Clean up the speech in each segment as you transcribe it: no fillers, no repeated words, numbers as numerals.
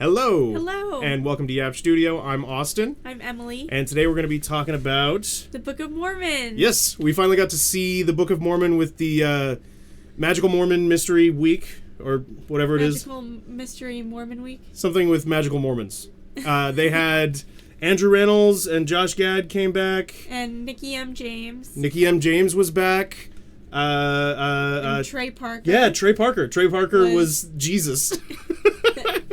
Hello! Hello! And welcome to Schtudio. I'm Austin. I'm Emily. And today we're going to be talking about... The Book of Mormon! Yes, we finally got to see the Book of Mormon with the Magical Mormon Mystery Week, or whatever it is. Magical Mystery Mormon Week? Something with Magical Mormons. They had Andrew Reynolds and Josh Gad came back. And Nikki M. James. Nikki M. James was back. And Trey Parker. Yeah, Trey Parker. Trey Parker was Jesus.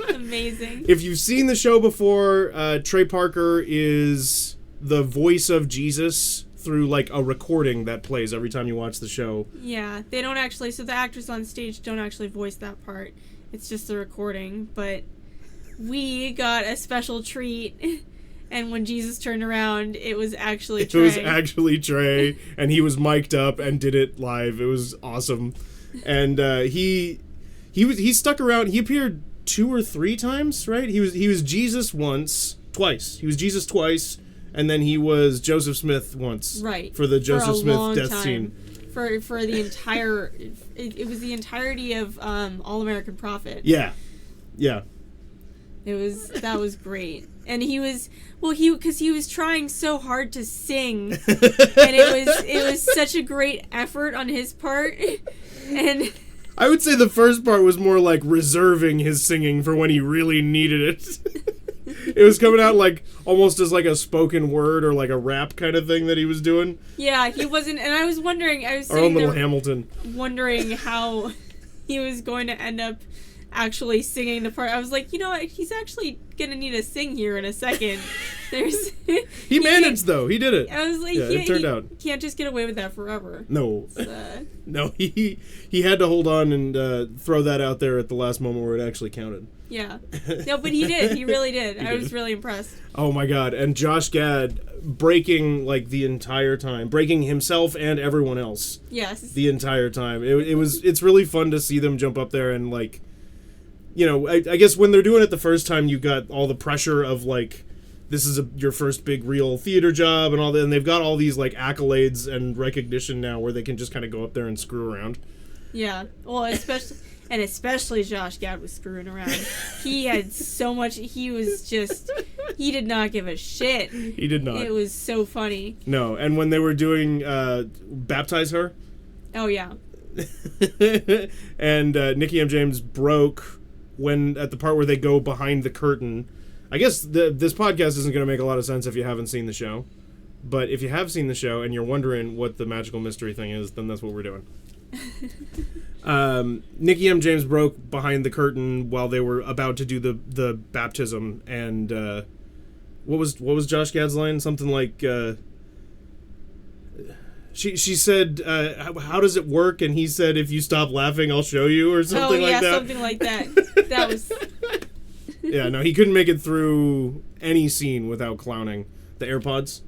Amazing. If you've seen the show before, Trey Parker is the voice of Jesus through like a recording that plays every time you watch the show. Yeah, they don't actually, so the actors on stage don't actually voice that part. It's just the recording, but we got a special treat, and when Jesus turned around, it was actually Trey. It was actually Trey, and he was mic'd up and did it live. It was awesome. And he stuck around. He appeared 2 or 3 times, right? He was Jesus twice. He was Jesus twice, and then he was Joseph Smith once. Right. For the Joseph Smith death scene. For the entire, it was the entirety of All American Prophet. Yeah. That was great. And because he was trying so hard to sing, and it was such a great effort on his part, and I would say the first part was more like reserving his singing for when he really needed it. It was coming out like almost as like a spoken word or like a rap kind of thing that he was doing. Yeah, he wasn't, and I was wondering, Our own little Hamilton. Wondering how he was going to end up actually singing the part. I was like, you know what, he's actually gonna need to sing here in a second. He managed though. He did it. I was like, yeah, it turned out. Can't just get away with that forever. No. No, he had to hold on and throw that out there at the last moment where it actually counted. Yeah. No, but he did. He really did. I was really impressed. Oh my god. And Josh Gad breaking like the entire time. Breaking himself and everyone else. Yes. The entire time. It's really fun to see them jump up there and like, you know, I guess when they're doing it the first time, you got all the pressure of like, this is your first big real theater job and all that, and they've got all these like accolades and recognition now where they can just kind of go up there and screw around. Yeah. Well, especially Josh Gad was screwing around. He had so much. He did not give a shit. He did not. It was so funny. No, and when they were doing Baptize Her. Oh, yeah. And Nikki M. James broke at the part where they go behind the curtain. I guess this podcast isn't going to make a lot of sense if you haven't seen the show. But if you have seen the show and you're wondering what the magical mystery thing is, then that's what we're doing. Nikki M. James broke behind the curtain while they were about to do the baptism, and what was Josh Gad's line? Something like she said, "How does it work?" And he said, "If you stop laughing, I'll show you," or something like that. Oh yeah, something like that. That was. Yeah, no, he couldn't make it through any scene without clowning. The AirPods.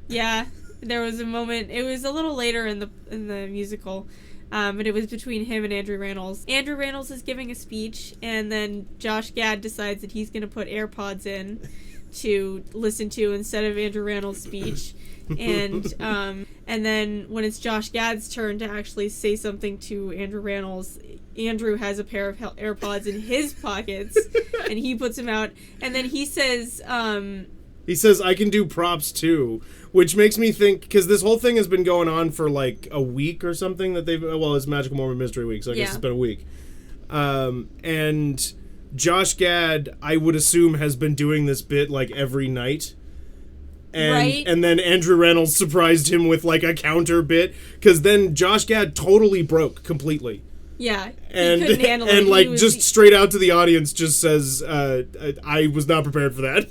Yeah. There was a moment. It was a little later in the musical, but it was between him and Andrew Reynolds. Andrew Reynolds is giving a speech, and then Josh Gad decides that he's going to put AirPods in to listen to instead of Andrew Reynolds' speech, and then when it's Josh Gad's turn to actually say something to Andrew Reynolds, Andrew has a pair of AirPods in his pockets, and he puts them out, and then he says, I can do props too, which makes me think, because this whole thing has been going on for like a week or something that it's Magical Mormon Mystery Week, so I guess it's been a week. And Josh Gad, I would assume, has been doing this bit like every night. And then Andrew Reynolds surprised him with like a counter bit, because then Josh Gad totally broke completely. Yeah, and he couldn't handle it. And like just straight out to the audience just says, I was not prepared for that.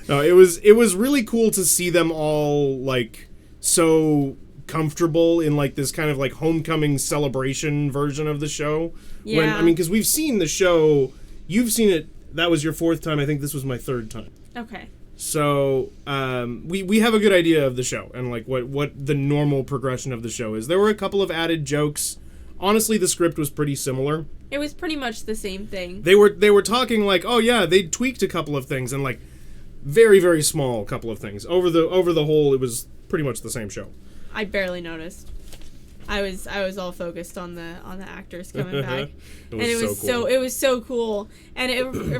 No, it was really cool to see them all like so comfortable in like this kind of like homecoming celebration version of the show. Yeah. Because we've seen the show, you've seen it, that was your 4th time, I think this was my 3rd time. Okay. So, we have a good idea of the show and like what the normal progression of the show is. There were a couple of added jokes. Honestly, the script was pretty similar. It was pretty much the same thing. They were talking like, oh yeah, they tweaked a couple of things and like very, very small couple of things. Over the whole, it was pretty much the same show. I barely noticed. I was all focused on the actors coming back, It was so cool. And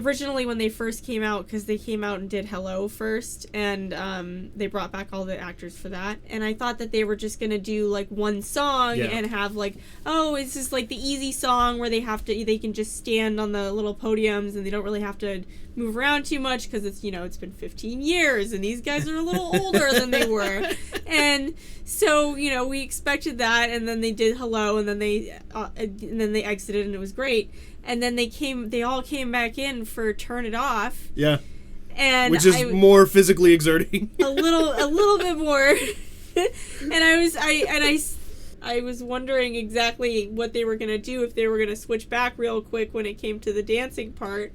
originally when they first came out, because they came out and did Hello first, and they brought back all the actors for that, and I thought that they were just gonna do like one song and have like, oh, it's just like the easy song where they can just stand on the little podiums and they don't really have to move around too much because it's it's been 15 years and these guys are a little older than they were, and so we expected that, and then they did Hello, and then they exited, and it was great, and then they all came back in for Turn It Off, and which is more physically exerting, a little bit more, and I was wondering exactly what they were gonna do, if they were gonna switch back real quick when it came to the dancing part.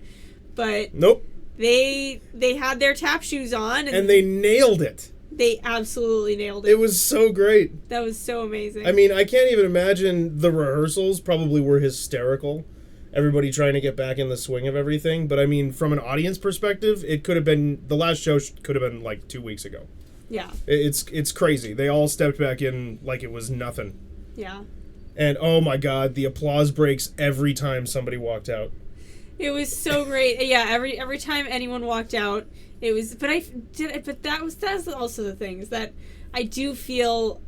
But nope. They had their tap shoes on, and they nailed it. They absolutely nailed it. It was so great. That was so amazing. I mean, I can't even imagine the rehearsals probably were hysterical. Everybody trying to get back in the swing of everything. But I mean, from an audience perspective, it could have been, the last show could have been like 2 weeks ago. Yeah. It's crazy. They all stepped back in like it was nothing. Yeah. And oh my God, the applause breaks every time somebody walked out. It was so great. Yeah, every time anyone walked out, it was. But that's also the thing, is that I do feel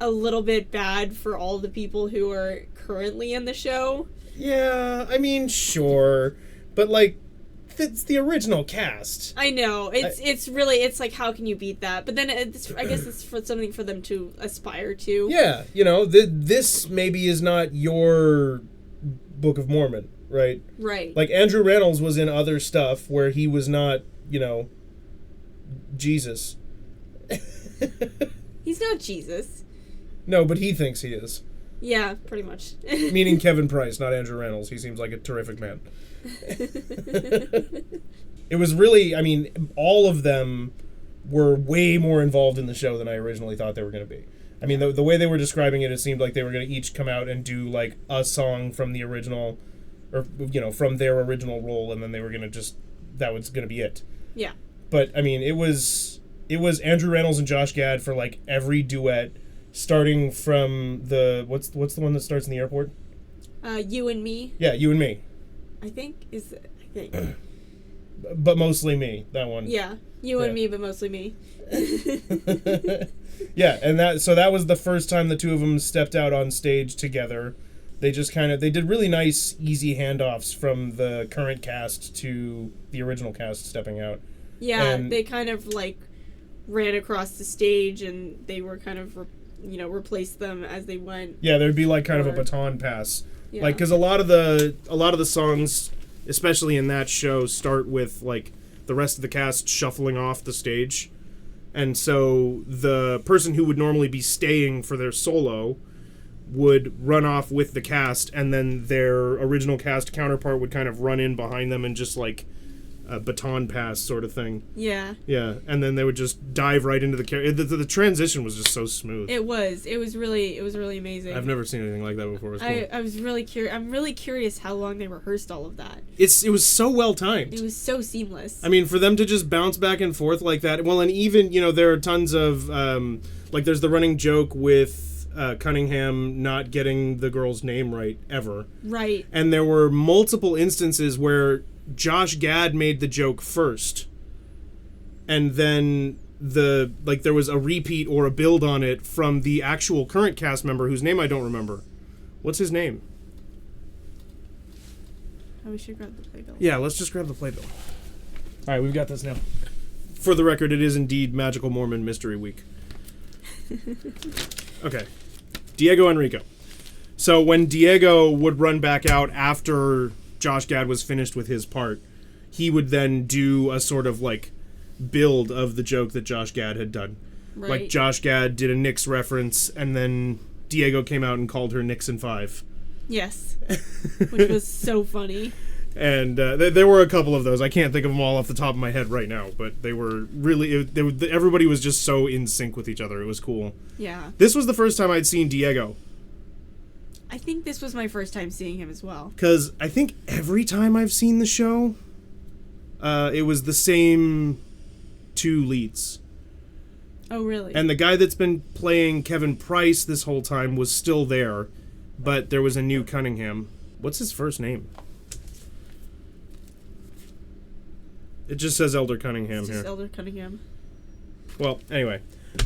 a little bit bad for all the people who are currently in the show. Yeah, I mean, sure, but like, it's the original cast. I know it's really like, how can you beat that? But then I guess it's for something for them to aspire to. Yeah, this maybe is not your Book of Mormon. Right. Like Andrew Reynolds was in other stuff where he was not, Jesus. He's not Jesus. No, but he thinks he is. Yeah, pretty much. Meaning Kevin Price, not Andrew Reynolds. He seems like a terrific man. It was really, I mean, all of them were way more involved in the show than I originally thought they were going to be. I mean, the way they were describing it, it seemed like they were going to each come out and do like a song from the original, or from their original role, and then they were gonna that was gonna be it. Yeah. But I mean, it was Andrew Reynolds and Josh Gad for like every duet, starting from the what's the one that starts in the airport? You and Me. Yeah, You and Me. I think. But mostly me, that one. Yeah, You and Me, but mostly me. Yeah, and that was the first time the two of them stepped out on stage together. They just they did really nice, easy handoffs from the current cast to the original cast stepping out. Yeah, and they kind of like ran across the stage, and they were kind of, replaced them as they went. Yeah, there'd be like kind of a baton pass. Yeah. Like, because a lot of the songs, especially in that show, start with like the rest of the cast shuffling off the stage. And so the person who would normally be staying for their solo would run off with the cast, and then their original cast counterpart would kind of run in behind them and just like a baton pass sort of thing. Yeah. Yeah, and then they would just dive right into the character. The transition was just so smooth. It was really amazing. I've never seen anything like that before. It was cool. I was really curious. I'm really curious how long they rehearsed all of that. It was so well timed. It was so seamless. I mean, for them to just bounce back and forth like that. Well, and even there are tons of like there's the running joke with Cunningham not getting the girl's name right ever. Right. And there were multiple instances where Josh Gad made the joke first, and then there was a repeat or a build on it from the actual current cast member whose name I don't remember. What's his name? Oh, we should grab the playbill. Yeah, let's just grab the playbill. All right, we've got this now. For the record, it is indeed Magical Mormon Mystery Week. Okay. Diego Enrico. So when Diego would run back out after Josh Gad was finished with his part, he would then do a sort of like build of the joke that Josh Gad had done. Right. Like Josh Gad did a Knicks reference, and then Diego came out and called her Knicks in 5. Yes. Which was so funny. And there were a couple of those. I can't think of them all off the top of my head right now, but they were really... everybody was just so in sync with each other. It was cool. Yeah. This was the first time I'd seen Diego. I think this was my first time seeing him as well. Because I think every time I've seen the show, it was the same 2 leads. Oh, really? And the guy that's been playing Kevin Price this whole time was still there, but there was a new Cunningham. What's his first name? It just says Elder Cunningham here. Elder Cunningham. Well, anyway,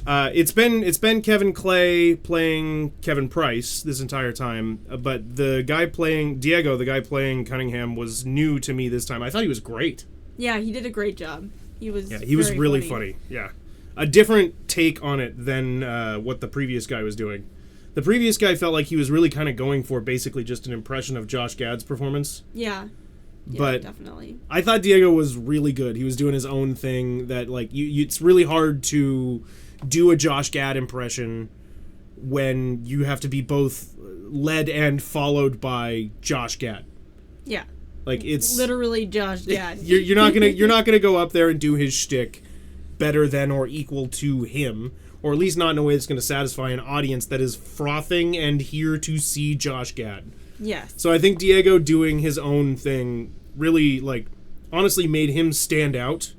it's been Kevin Clay playing Kevin Price this entire time, but the guy playing Diego, the guy playing Cunningham, was new to me this time. I thought he was great. Yeah, he did a great job. He was really funny. Yeah, a different take on it than what the previous guy was doing. The previous guy felt like he was really kind of going for basically just an impression of Josh Gad's performance. Yeah. Yeah, but definitely. I thought Diego was really good. He was doing his own thing that, like, it's really hard to do a Josh Gad impression when you have to be both led and followed by Josh Gad. Yeah. Like, it's literally Josh Gad. you're not gonna go up there and do his shtick better than or equal to him, or at least not in a way that's going to satisfy an audience that is frothing and here to see Josh Gad. Yes. So I think Diego doing his own thing really, like, honestly made him stand out.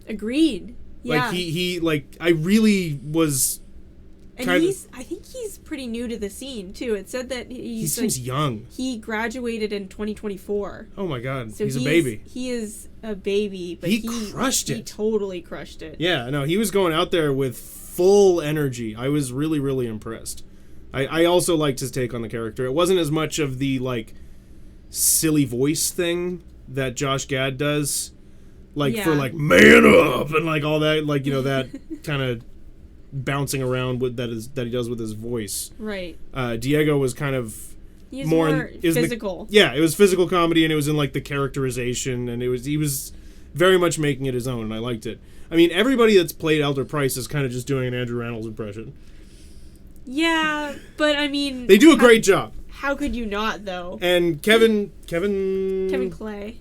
Agreed. Yeah. Like, he like, I really was and I think he's pretty new to the scene, too. It said that he seems young. He graduated in 2024. Oh, my God. So he's a baby. He is a baby, but he crushed it. He totally crushed it. Yeah, no, he was going out there with full energy. I was really, really impressed. I also liked his take on the character. It wasn't as much of the, like, silly voice thing that Josh Gad does. Like, for, like, man up and, like, all that, like, you know, that kind of bouncing around that he does with his voice. Right. Diego was kind of He's more physical. It was physical comedy, and it was in, like, the characterization, and he was very much making it his own, and I liked it. I mean, everybody that's played Elder Price is kind of just doing an Andrew Rannells impression. Yeah, but I mean... They do a great job. How could you not, though? And Kevin Clay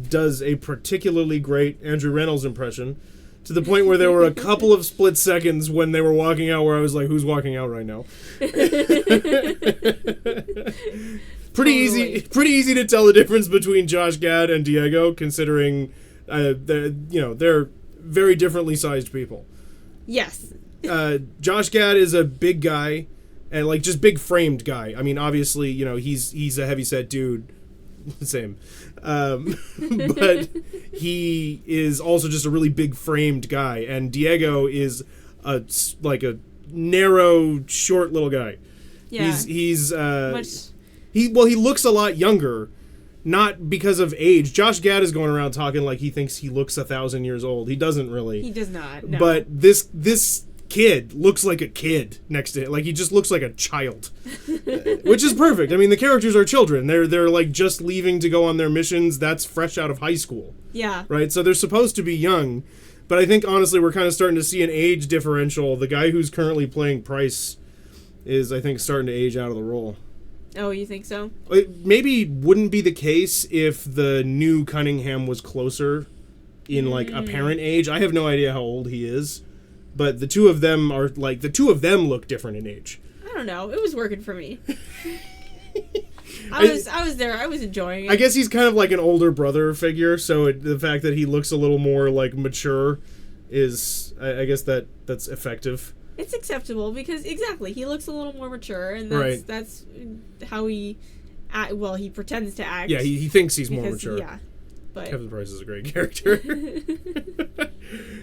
does a particularly great Andrew Rannells impression, to the point where there were a couple of split seconds when they were walking out where I was like, who's walking out right now? Pretty easy to tell the difference between Josh Gad and Diego, considering they're very differently sized people. Yes. Josh Gad is a big guy, and, like, just big framed guy. I mean, obviously, you know, he's a heavyset dude. Same. But he is also just a really big framed guy, and Diego is a narrow, short little guy. Yeah. He looks a lot younger, not because of age. Josh Gad is going around talking like he thinks he looks 1,000 years old. He doesn't really. He does not. No. But this kid looks like a kid next to it. Like, he just looks like a child, which is perfect. I mean, the characters are children. They're like just leaving to go on their missions. That's fresh out of high school. Yeah. Right. So they're supposed to be young, but I think honestly we're kind of starting to see an age differential. The guy who's currently playing Price is, I think, starting to age out of the role. Oh, you think so? It maybe wouldn't be the case if the new Cunningham was closer in, like, apparent age. I have no idea how old he is, but the two of them look different in age. I don't know. It was working for me. I was there. I was enjoying it. I guess he's kind of like an older brother figure, so the fact that he looks a little more, like, mature is, I guess that's effective. It's acceptable because, exactly, he looks a little more mature, and that's how he pretends to act. Yeah, he thinks he's more mature. Yeah, but Kevin Price is a great character.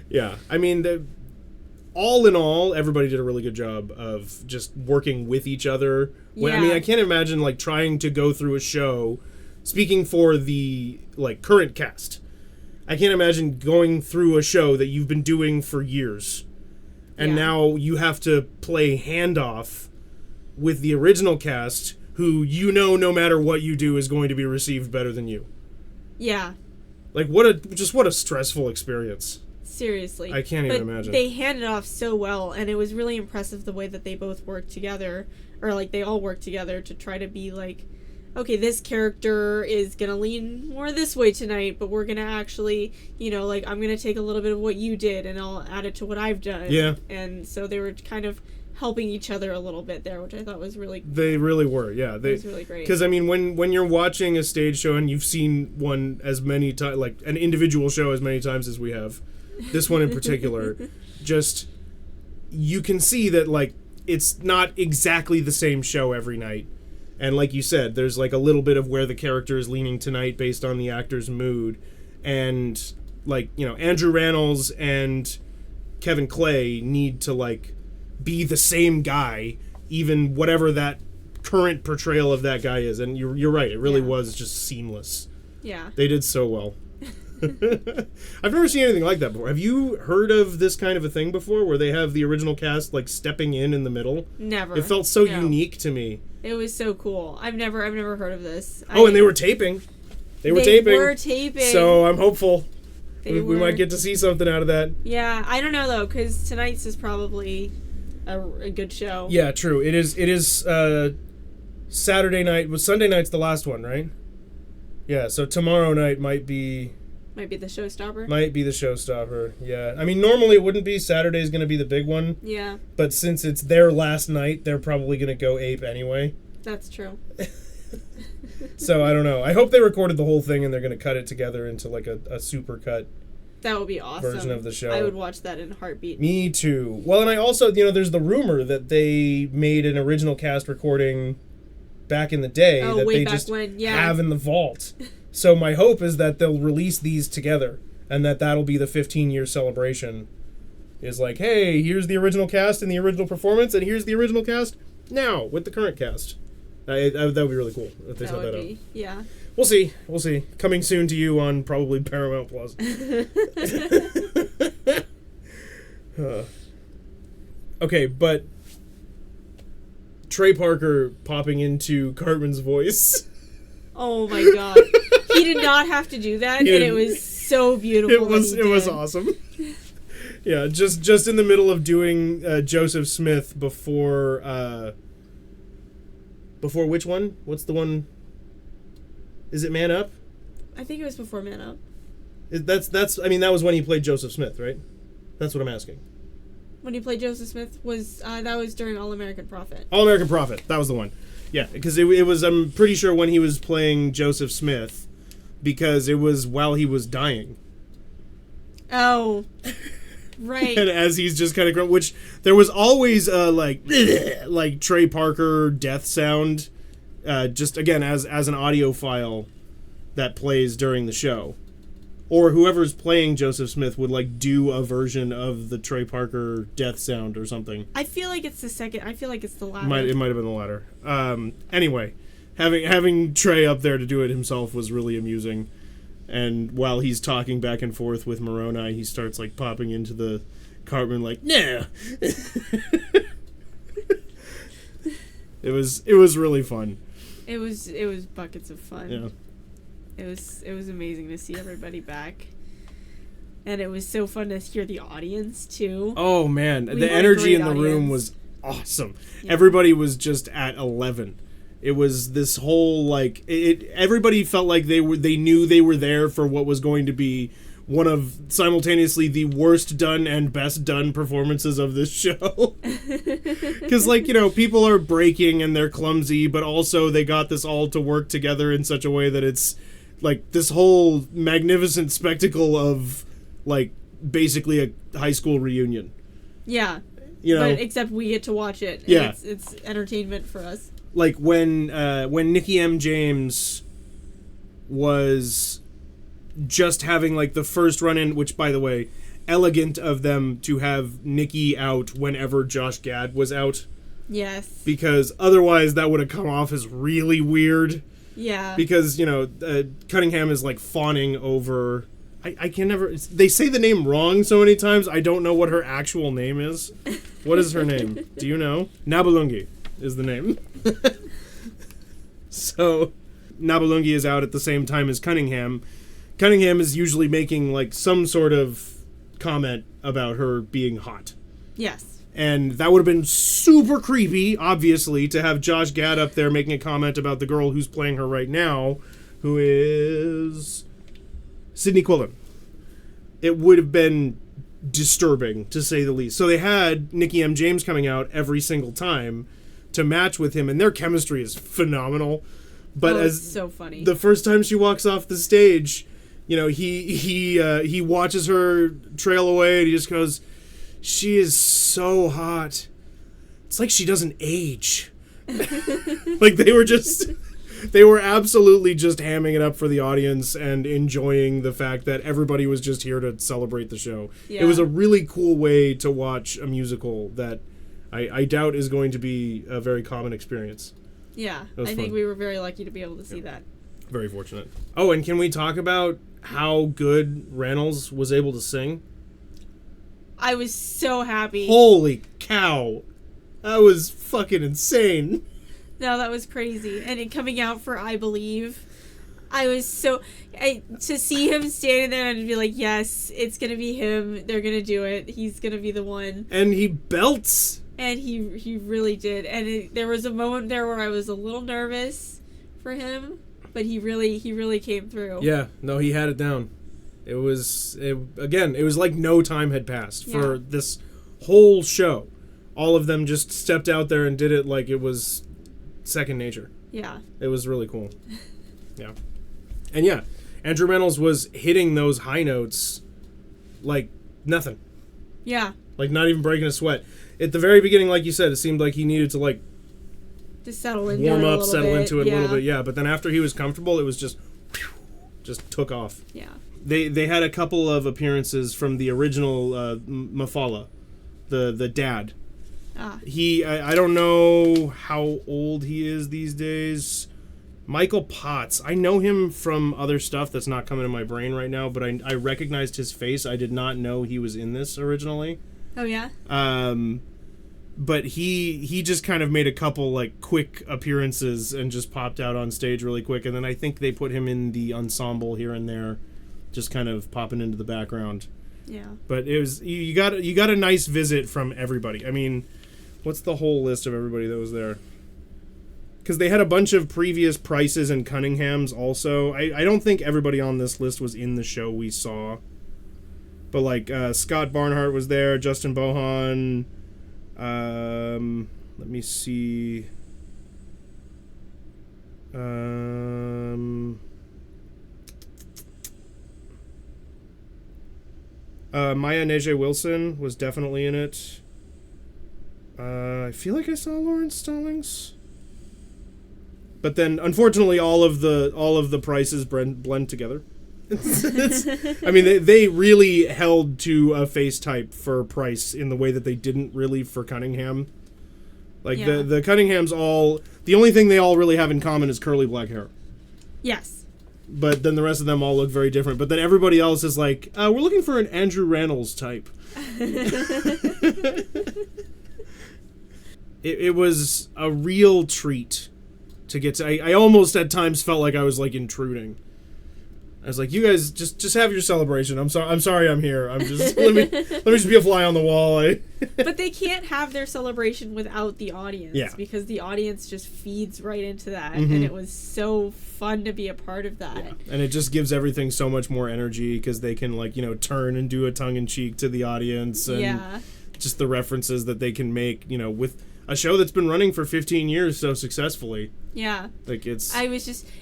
Yeah, I mean, all in all, everybody did a really good job of just working with each other. Yeah. I mean, I can't imagine, like, trying to go through a show, speaking for the, like, current cast, I can't imagine going through a show that you've been doing for years. And now you have to play handoff with the original cast, who no matter what you do is going to be received better than you. Yeah. Like, what a stressful experience. Seriously. I can't even imagine. They handed off so well, and it was really impressive the way that they both worked together, or, like, they all worked together to try to be like, okay, this character is gonna lean more this way tonight, but we're gonna actually, like, I'm gonna take a little bit of what you did and I'll add it to what I've done. Yeah. And so they were kind of helping each other a little bit there, which I thought was really... They really were, yeah. It was really great. Because, I mean, when you're watching a stage show and you've seen one as many times, like, an individual show as many times as we have, this one in particular, just, you can see that, like, it's not exactly the same show every night. And like you said, there's, like, a little bit of where the character is leaning tonight based on the actor's mood. And, like, you know, Andrew Rannells and Kevin Clay need to, like, be the same guy, even whatever that current portrayal of that guy is. And you're right, it really was just seamless. Yeah. They did so well. I've never seen anything like that before. Have you heard of this kind of a thing before, where they have the original cast, like, stepping in the middle? Never. It felt so unique to me. It was so cool. I've never heard of this. And they were taping. They were taping. So I'm hopeful we might get to see something out of that. Yeah, I don't know though, because tonight's is probably a good show. Yeah, true. It is Saturday night. Sunday night's the last one, right? Yeah, so tomorrow night might be the showstopper. Might be the showstopper, yeah. I mean, normally it wouldn't be. Saturday's going to be the big one. Yeah. But since it's their last night, they're probably going to go ape anyway. That's true. So, I don't know. I hope they recorded the whole thing and they're going to cut it together into, like, a super cut that would be awesome. Version of the show. I would watch that in a heartbeat. Me too. Well, and I also, there's the rumor that they made an original cast recording back in the day that they just have in the vault. So my hope is that they'll release these together, and that'll be the 15-year celebration. Is like, hey, here's the original cast and the original performance, and here's the original cast now with the current cast. That would be really cool if they set that up. Yeah. We'll see. Coming soon to you on probably Paramount Plus. Okay, but Trey Parker popping into Cartman's voice. Oh my god. He did not have to do that, and it was so beautiful. It was awesome. Yeah, just in the middle of doing Joseph Smith before which one? What's the one? Is it Man Up? I think it was before Man Up. That was when he played Joseph Smith, right? That's what I'm asking. When he played Joseph Smith that was during All American Prophet. All American Prophet, that was the one. Yeah, because it was, I'm pretty sure, when he was playing Joseph Smith, because it was while he was dying. Oh, right. And as he's just kind of, which there was always like Trey Parker death sound, just again as an audio file that plays during the show, or whoever's playing Joseph Smith would like do a version of the Trey Parker death sound or something. I feel like it's the second. I feel like it's the latter. It might have been the latter. Anyway, having Trey up there to do it himself was really amusing. And while he's talking back and forth with Moroni, he starts like popping into the Cartman like, no. It was really fun. It was buckets of fun. Yeah. It was amazing to see everybody back. And it was so fun to hear the audience too. Oh man, the energy in the room was awesome. Yeah. Everybody was just at 11. It was this whole like everybody felt like they knew they were there for what was going to be one of simultaneously the worst done and best done performances of this show. Because people are breaking and they're clumsy, but also they got this all to work together in such a way that it's like this whole magnificent spectacle of like basically a high school reunion. Yeah. But except we get to watch it. Yeah. It's entertainment for us. Like when Nikki M. James was just having like the first run-in, which by the way, elegant of them to have Nikki out whenever Josh Gad was out. Yes. Because otherwise that would have come off as really weird. Yeah. Because, Cunningham is like fawning over... I can never... They say the name wrong so many times, I don't know what her actual name is. What is her name? Do you know? Nabulungi is the name. So, Nabulungi is out at the same time as Cunningham. Cunningham is usually making, like, some sort of comment about her being hot. Yes. And that would have been super creepy, obviously, to have Josh Gad up there making a comment about the girl who's playing her right now, who is Sydney Quillen. It would have been disturbing, to say the least. So they had Nikki M. James coming out every single time to match with him, and their chemistry is phenomenal. But it's so funny. The first time she walks off the stage, you know, he watches her trail away and he just goes, she is so hot. It's like she doesn't age. Like they were absolutely just hamming it up for the audience and enjoying the fact that everybody was just here to celebrate the show. Yeah. It was a really cool way to watch a musical that I doubt is going to be a very common experience. Yeah, I think we were very lucky to be able to see that. Very fortunate. Oh, and can we talk about how good Reynolds was able to sing? I was so happy. Holy cow. That was fucking insane. No, that was crazy. And it coming out for I Believe, I was so... to see him standing there and be like, yes, it's going to be him. They're going to do it. He's going to be the one. And he belts. And he really did. And there was a moment there where I was a little nervous for him, but he really came through. Yeah, no, he had it down. It was like no time had passed for this whole show. All of them just stepped out there and did it like it was second nature. Yeah. It was really cool. Yeah. And yeah, Andrew Reynolds was hitting those high notes like nothing. Yeah. Like not even breaking a sweat. At the very beginning, like you said, it seemed like he needed to like just settle into warm it up, settle into it a little bit. Yeah. Yeah, but then after he was comfortable, it was just took off. Yeah. They had a couple of appearances from the original Mafala, the dad. Ah. I don't know how old he is these days. Michael Potts. I know him from other stuff that's not coming to my brain right now, but I recognized his face. I did not know he was in this originally. Oh yeah. But he just kind of made a couple like quick appearances and just popped out on stage really quick, and then I think they put him in the ensemble here and there, just kind of popping into the background. Yeah. But it was you got a nice visit from everybody. I mean, what's the whole list of everybody that was there? Because they had a bunch of previous Prices and Cunninghams also. I don't think everybody on this list was in the show we saw. But like Scott Barnhart was there, Justin Bohan. Let me see. Maya Neje Wilson was definitely in it. I feel like I saw Lawrence Stallings. But then, unfortunately, all of the Prices blend together. I mean, they really held to a face type for Price in the way that they didn't really for Cunningham. Like, the Cunninghams the only thing they all really have in common is curly black hair. Yes. But then the rest of them all look very different. But then everybody else is like, we're looking for an Andrew Reynolds type. It was a real treat to get to. I almost at times felt like I was like intruding. I was like, you guys just have your celebration. I'm sorry I'm here. I'm just let me just be a fly on the wall. But they can't have their celebration without the audience. Yeah. Because the audience just feeds right into that. Mm-hmm. And it was so fun to be a part of that. Yeah. And it just gives everything so much more energy because they can like, turn and do a tongue-in-cheek to the audience and just the references that they can make, with a show that's been running for 15 years so successfully. Yeah. Like it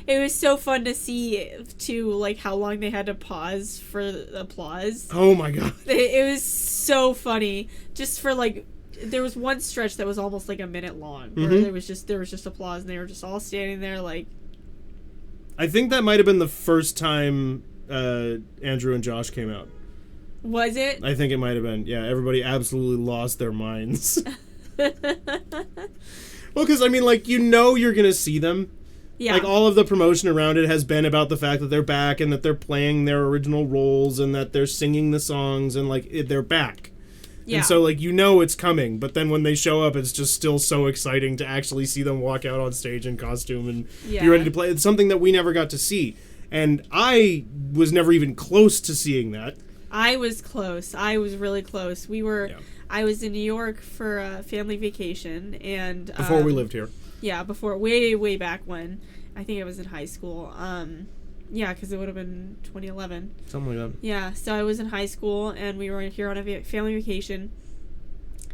was so fun to see too, like how long they had to pause for the applause. Oh my god. It was so funny. Just for like, there was one stretch that was almost like a minute long where there was just applause and they were just all standing there like. I think that might have been the first time Andrew and Josh came out. Was it? I think it might have been. Yeah, everybody absolutely lost their minds. Well, because, I mean, like, you're going to see them. Yeah. Like, all of the promotion around it has been about the fact that they're back and that they're playing their original roles and that they're singing the songs and, like, they're back. Yeah. And so, like, it's coming. But then when they show up, it's just still so exciting to actually see them walk out on stage in costume and be ready to play. It's something that we never got to see. And I was never even close to seeing that. I was close. I was really close. I was in New York for a family vacation, and before we lived here. Yeah, before way back when. I think I was in high school. Yeah, because it would have been 2011. Something like that. Yeah, so I was in high school, and we were here on a family vacation,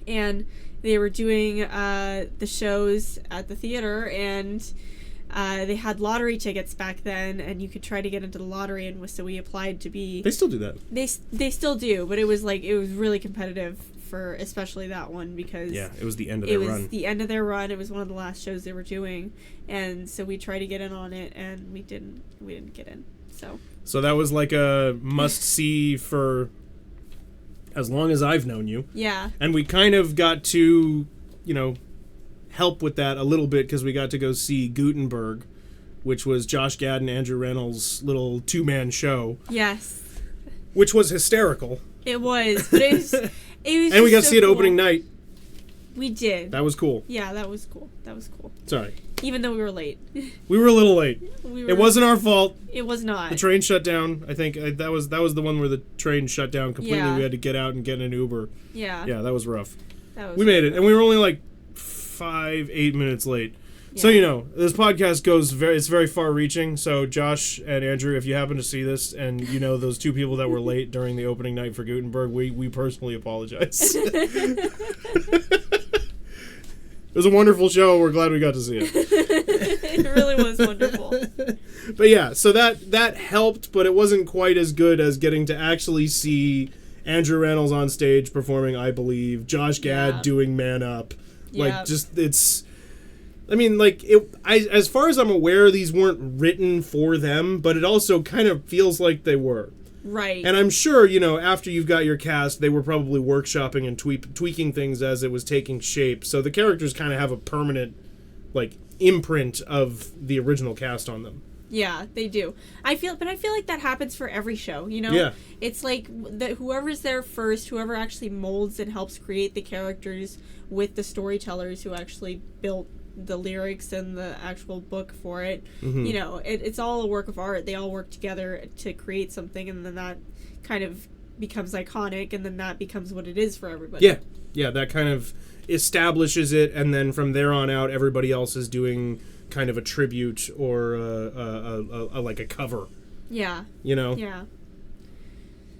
and they were doing the shows at the theater, and They had lottery tickets back then, and you could try to get into the lottery, and so we applied to be... They still do that. They still do, but it was really competitive for especially that one, because... Yeah, it was the end of their run. It was the end of their run. It was one of the last shows they were doing, and so we tried to get in on it, and we didn't get in, so... So that was like a must-see for as long as I've known you. Yeah. And we kind of got to, help with that a little bit, because we got to go see Gutenberg, which was Josh Gad and Andrew Reynolds' little two-man show. Yes. Which was hysterical. It was, but it was and we got to see it opening night. We did. That was cool. Yeah, that was cool. Sorry. Even though we were late. We were a little late. It wasn't our fault. It was not. The train shut down. I think that was the one where the train shut down completely. Yeah. We had to get out and get an Uber. Yeah. Yeah, that was rough. We made it, and we were only like 8 minutes late. Yeah. So, this podcast it's very far-reaching. So, Josh and Andrew, if you happen to see this and you know those two people that were late during the opening night for Gutenberg, we personally apologize. It was a wonderful show. We're glad we got to see it. It really was wonderful. But yeah, so that helped, but it wasn't quite as good as getting to actually see Andrew Reynolds on stage performing I Believe, Josh Gad doing Man Up. As far as I'm aware, these weren't written for them, but it also kind of feels like they were. Right. And I'm sure, after you've got your cast, they were probably workshopping and tweaking things as it was taking shape. So the characters kind of have a permanent, imprint of the original cast on them. Yeah, they do. I feel like that happens for every show, Yeah. It's like whoever's there first, whoever actually molds and helps create the characters with the storytellers who actually built the lyrics and the actual book for it. Mm-hmm. It's all a work of art. They all work together to create something, and then that kind of becomes iconic, and then that becomes what it is for everybody. Yeah, that kind of establishes it, and then from there on out, everybody else is doing kind of a tribute or a cover. Yeah. Yeah.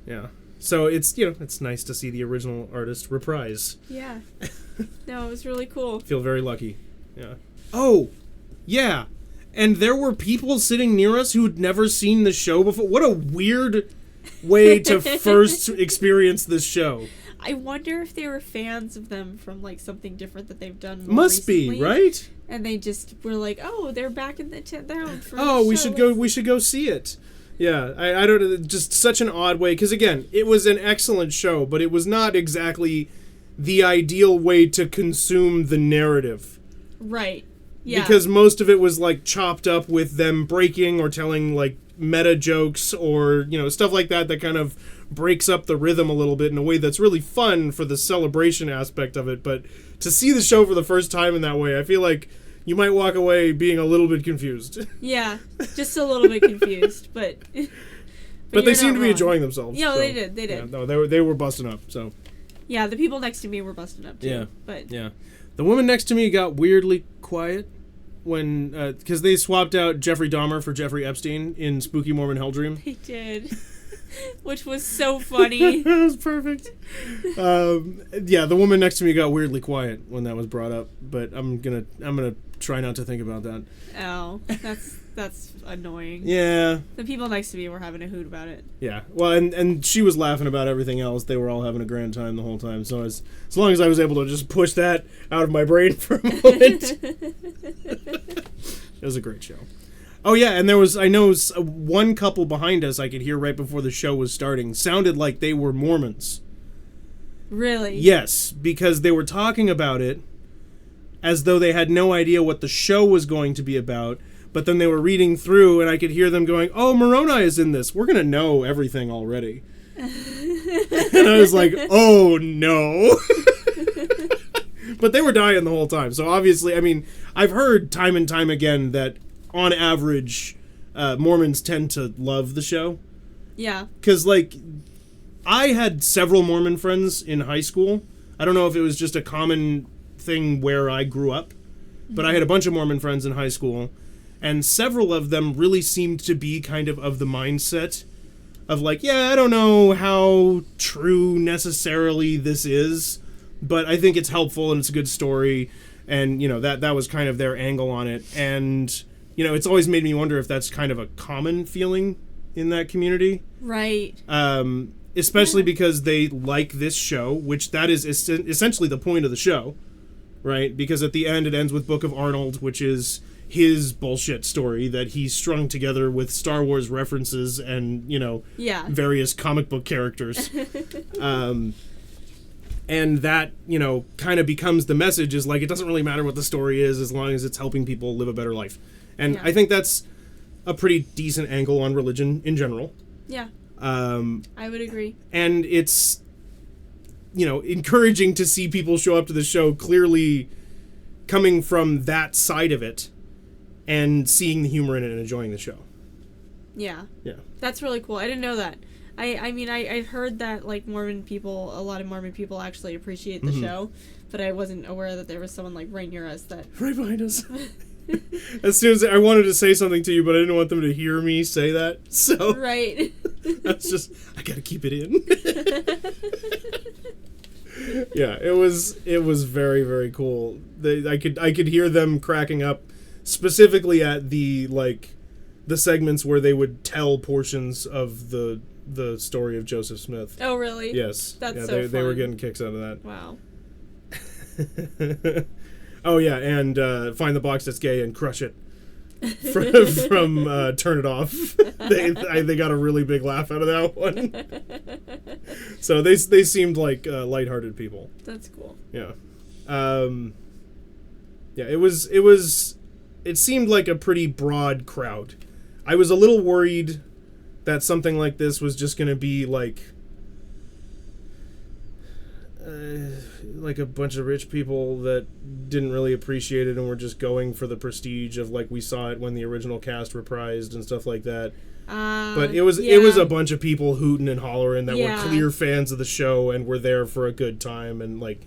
Yeah. So it's nice to see the original artist reprise. Yeah. No, it was really cool. Feel very lucky. Yeah. Oh, yeah. And there were people sitting near us who'd never seen the show before. What a weird way to first experience this show. I wonder if they were fans of them from something different that they've done more Must recently. be, right? And they just were like, "Oh, they're back in the town for we should go see it." Yeah, I don't, just such an odd way, because again, it was an excellent show, but it was not exactly the ideal way to consume the narrative. Right. Yeah. Because most of it was chopped up with them breaking or telling meta jokes or stuff like that kind of breaks up the rhythm a little bit in a way that's really fun for the celebration aspect of it. But to see the show for the first time in that way, I feel like you might walk away being a little bit confused. Yeah, just a little bit confused, but they seemed to be enjoying themselves. Yeah, so, they did. Yeah, no, they were busting up. So. Yeah, the people next to me were busting up too. Yeah, but yeah, the woman next to me got weirdly quiet when because they swapped out Jeffrey Dahmer for Jeffrey Epstein in Spooky Mormon Hell Dream. They did. Which was so funny. It was perfect. Yeah, the woman next to me got weirdly quiet when that was brought up, but I'm gonna try not to think about that. Oh, that's annoying. Yeah. The people next to me were having a hoot about it. Yeah. Well, and she was laughing about everything else. They were all having a grand time the whole time. So as long as I was able to just push that out of my brain for a moment, it was a great show. Oh, yeah, and I know one couple behind us I could hear right before the show was starting sounded like they were Mormons. Really? Yes, because they were talking about it as though they had no idea what the show was going to be about, but then they were reading through, and I could hear them going, "Oh, Moroni is in this. We're going to know everything already." And I was like, "Oh, no." But they were dying the whole time, so obviously, I mean, I've heard time and time again that on average, Mormons tend to love the show. Yeah. Because, I had several Mormon friends in high school. I don't know if it was just a common thing where I grew up, but I had a bunch of Mormon friends in high school, and several of them really seemed to be kind of the mindset of yeah, I don't know how true necessarily this is, but I think it's helpful and it's a good story, and, that was kind of their angle on it, and you know, it's always made me wonder if that's kind of a common feeling in that community. Right. Especially because they like this show, which that is essentially the point of the show, right? Because at the end it ends with Book of Arnold, which is his bullshit story that he strung together with Star Wars references and, you know, various comic book characters. And that, you know, kind of becomes the message, is like, it doesn't really matter what the story is as long as it's helping people live a better life. And I think that's a pretty decent angle on religion in general. Yeah. I would agree. And it's, you know, encouraging to see people show up to the show clearly coming from that side of it and seeing the humor in it and enjoying the show. Yeah. Yeah. That's really cool. I didn't know that. I mean, I've heard that, like, a lot of Mormon people actually appreciate the show, but I wasn't aware that there was someone, like, right near us that... Right behind us. As soon as I wanted to say something to you, but I didn't want them to hear me say that, so... Right. That's just, I gotta keep it in. Yeah, it was very, very cool. I could hear them cracking up, specifically at the segments where they would tell portions of the story of Joseph Smith. Oh, really? Yes. That's so fun. They were getting kicks out of that. Wow. Oh, yeah, and Find the Box That's Gay and Crush It from Turn It Off. They got a really big laugh out of that one. So they seemed like lighthearted people. That's cool. Yeah. Yeah, it seemed like a pretty broad crowd. I was a little worried that something like this was just going to be like a bunch of rich people that didn't really appreciate it and were just going for the prestige of, like, we saw it when the original cast reprised and stuff like that. But it was a bunch of people hooting and hollering that were clear fans of the show and were there for a good time, and like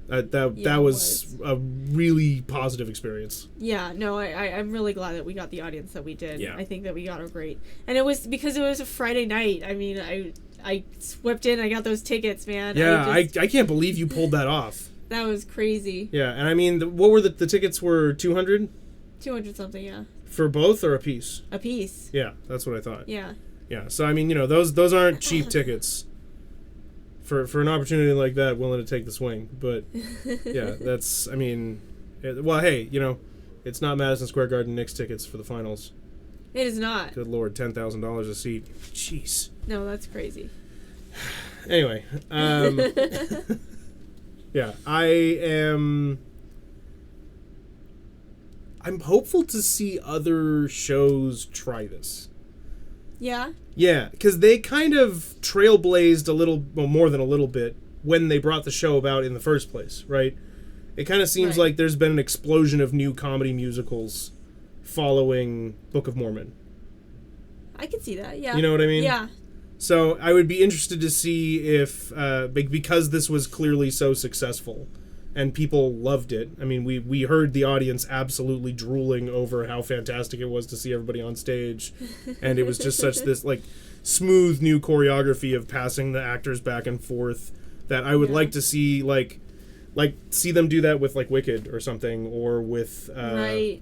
that was a really positive experience. Yeah, no, I'm really glad that we got the audience that we did. Yeah. I think that we got a great, and it was because it was a Friday night. I mean, I swept in, I got those tickets, man. Yeah, I can't believe you pulled that off. That was crazy. Yeah, and I mean, what were the tickets were 200? 200 something, yeah. For both or a piece? A piece. Yeah, that's what I thought. Yeah. Yeah, so I mean, you know, those aren't cheap tickets. For an opportunity like that, willing to take the swing. But, yeah, that's, I mean, well, hey, you know, it's not Madison Square Garden Knicks tickets for the finals. It is not. Good Lord, $10,000 a seat. Jeez. No, that's crazy. Anyway, yeah, I'm hopeful to see other shows try this. Yeah? Yeah, because they kind of trailblazed a little, well, more than a little bit, when they brought the show about in the first place, right? It kind of seems like there's been an explosion of new comedy musicals following Book of Mormon. I can see that, yeah. You know what I mean? Yeah. So I would be interested to see if, because this was clearly so successful and people loved it. I mean, we heard the audience absolutely drooling over how fantastic it was to see everybody on stage. And it was just such this, like, smooth new choreography of passing the actors back and forth that I would like to see, like see them do that with, like, Wicked or something, or with... right.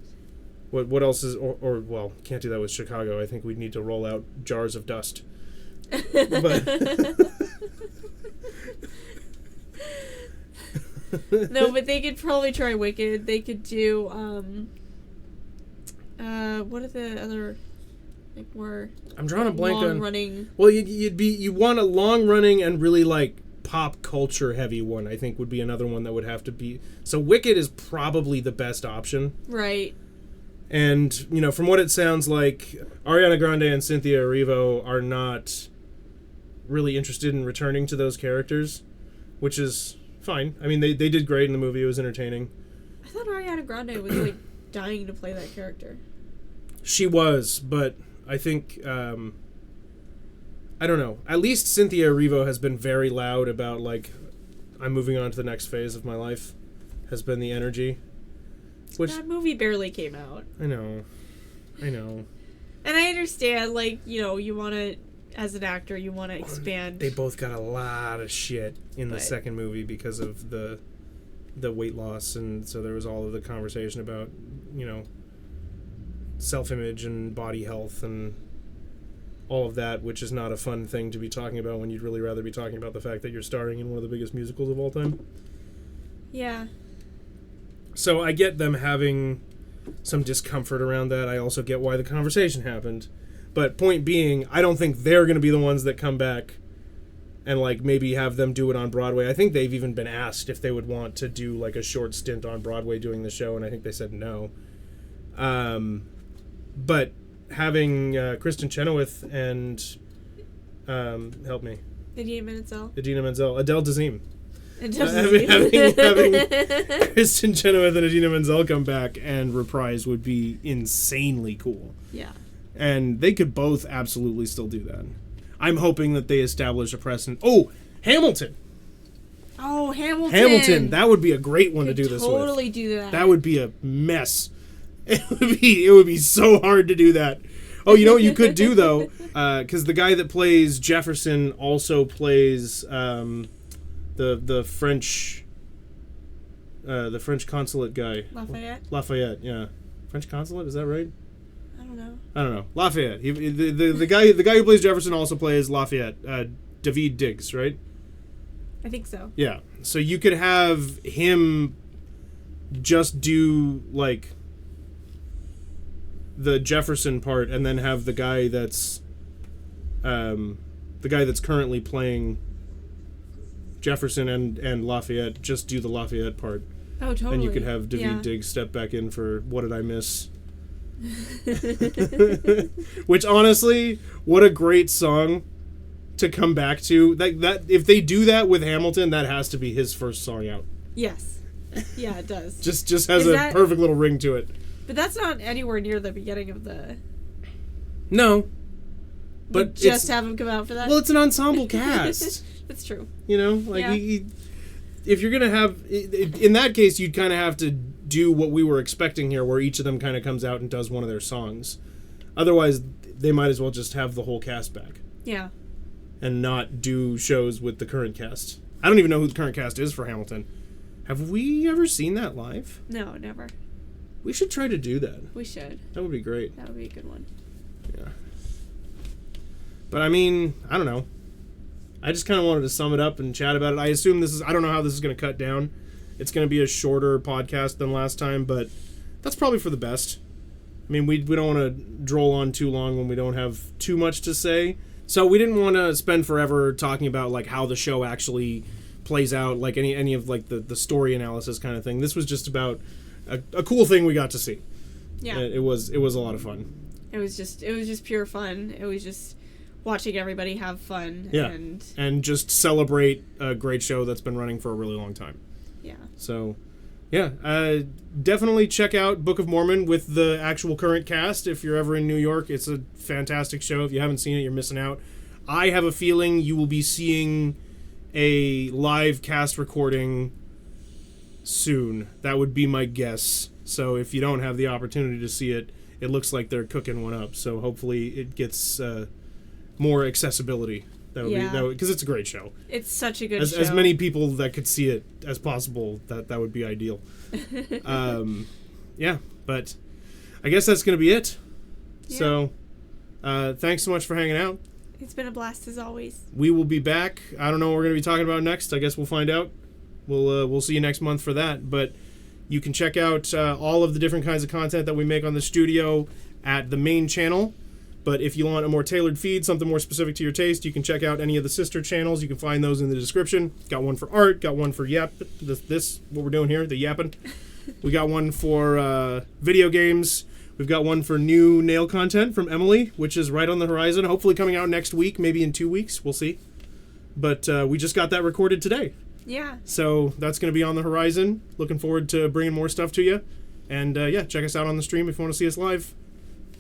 What else is... Or, well, can't do that with Chicago. I think we'd need to roll out Jars of Dust. But... No, but they could probably try Wicked. They could do, what are the other, like, more... I'm drawing a blank on... long-running... Well, you want a long-running and really, like, pop culture heavy one, I think, would be another one that would have to be... So Wicked is probably the best option. Right. And, you know, from what it sounds like, Ariana Grande and Cynthia Erivo are not really interested in returning to those characters, which is fine. I mean, they did great in the movie. It was entertaining. I thought Ariana Grande was, like, dying to play that character. She was, but I think, I don't know. At least Cynthia Erivo has been very loud about, like, I'm moving on to the next phase of my life, has been the energy. Which, that movie barely came out. I know. And I understand, like, you know, you want to, as an actor, you want to expand. They both got a lot of shit in the second movie because of the weight loss, and so there was all of the conversation about, you know, self-image and body health and all of that, which is not a fun thing to be talking about when you'd really rather be talking about the fact that you're starring in one of the biggest musicals of all time. Yeah. So I get them having some discomfort around that. I also get why the conversation happened. But point being, I don't think they're going to be the ones that come back and, like, maybe have them do it on Broadway. I think they've even been asked if they would want to do, like, a short stint on Broadway doing the show, and I think they said no. But having Kristen Chenoweth and, help me. Idina Menzel. Adele Dazeem. Having Kristen Chenoweth and Idina Menzel come back and reprise would be insanely cool. Yeah. And they could both absolutely still do that. I'm hoping that they establish a precedent. Oh, Hamilton. Oh, Hamilton. Hamilton. That would be a great one to do this with. Totally do that. That would be a mess. It would be so hard to do that. Oh, you know what you could do, though? Because the guy that plays Jefferson also plays the French consulate guy. Lafayette, yeah. French consulate, is that right? I don't know. Lafayette. The guy who plays Jefferson also plays Lafayette. David Diggs, right? I think so. Yeah. So you could have him just do, like, the Jefferson part, and then have the guy that's currently playing Jefferson and Lafayette just do the Lafayette part. Oh, totally. And you could have David Diggs step back in for What Did I Miss? Which, honestly, what a great song to come back to. That if they do that with Hamilton, that has to be his first song out. Yes. Yeah, it does. just has perfect little ring to it. But that's not anywhere near the beginning of the... No. But just have him come out for that? Well, it's an ensemble cast. That's true. You know? Like, if you're going to have... In that case, you'd kind of have to do what we were expecting here, where each of them kind of comes out and does one of their songs. Otherwise, they might as well just have the whole cast back. Yeah. And not do shows with the current cast. I don't even know who the current cast is for Hamilton. Have we ever seen that live? No, never. We should try to do that. We should. That would be great. That would be a good one. Yeah. But I mean, I don't know. I just kind of wanted to sum it up and chat about it. I assume I don't know how this is going to cut down. It's going to be a shorter podcast than last time, but that's probably for the best. I mean, we don't want to droll on too long when we don't have too much to say. So we didn't want to spend forever talking about, like, how the show actually plays out, like any of, like, the story analysis kind of thing. This was just about a cool thing we got to see. Yeah. It was a lot of fun. It was just pure fun. It was just watching everybody have fun. Yeah. And just celebrate a great show that's been running for a really long time. Yeah. So, yeah, definitely check out Book of Mormon with the actual current cast if you're ever in New York. It's a fantastic show. If you haven't seen it, you're missing out. I have a feeling you will be seeing a live cast recording soon. That would be my guess. So if you don't have the opportunity to see it, it looks like they're cooking one up. So hopefully it gets more accessibility. That would be because it's a great show. It's such a good show. As many people that could see it as possible, that would be ideal. Yeah, but I guess that's going to be it. Yeah. So thanks so much for hanging out. It's been a blast as always. We will be back. I don't know what we're going to be talking about next. I guess we'll find out. We'll see you next month for that. But you can check out all of the different kinds of content that we make on the Schtudio at the main channel. But if you want a more tailored feed, something more specific to your taste, you can check out any of the sister channels. You can find those in the description. Got one for art, got one for what we're doing here, the yapping. We got one for video games. We've got one for new nail content from Emily, which is right on the horizon. Hopefully coming out next week, maybe in 2 weeks. We'll see. But we just got that recorded today. Yeah. So that's going to be on the horizon. Looking forward to bringing more stuff to you. And check us out on the stream if you want to see us live.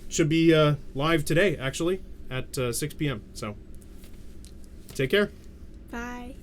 Should be live today, actually, at 6 p.m. So, take care. Bye.